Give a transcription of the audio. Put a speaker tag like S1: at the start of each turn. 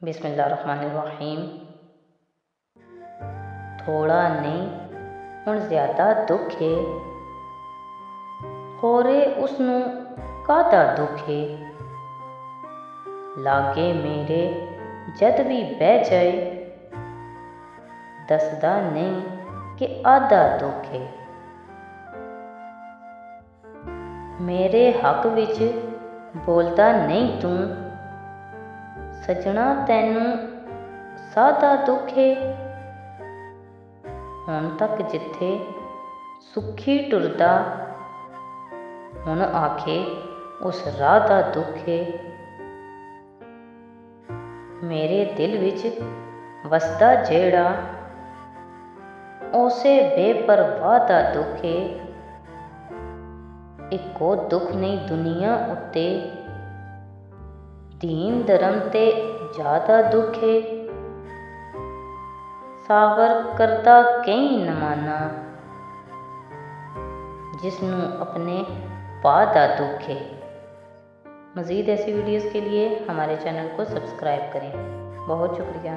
S1: बिस्मिल्लाहिर्रहमानिर्रहीम। थोड़ा नहीं हुण ज़्यादा दुख है, होरे उसनू काहदा दुख है। लागे मेरे जद भी बह जाए, दसदा नहीं कि आधा दुख है। मेरे हक विच बोलदा नहीं तू, सजना तैनू सादा दुख है। हुण तक जिथे सुखी टुरदा, हुण आखे उस राह दा दुख है। मेरे दिल विच वसदा जेड़ा, उसे बेपरवाह दा दुख है। इक्को दुख नहीं दुनिया उत्ते, दीन धर्म ते ज़्यादा दुख है। सावर करदा कई नमाना, जिसनू अपने पा दा दुख है। मज़ीद ऐसी वीडियोज़ के लिए हमारे चैनल को सब्सक्राइब करें। बहुत शुक्रिया।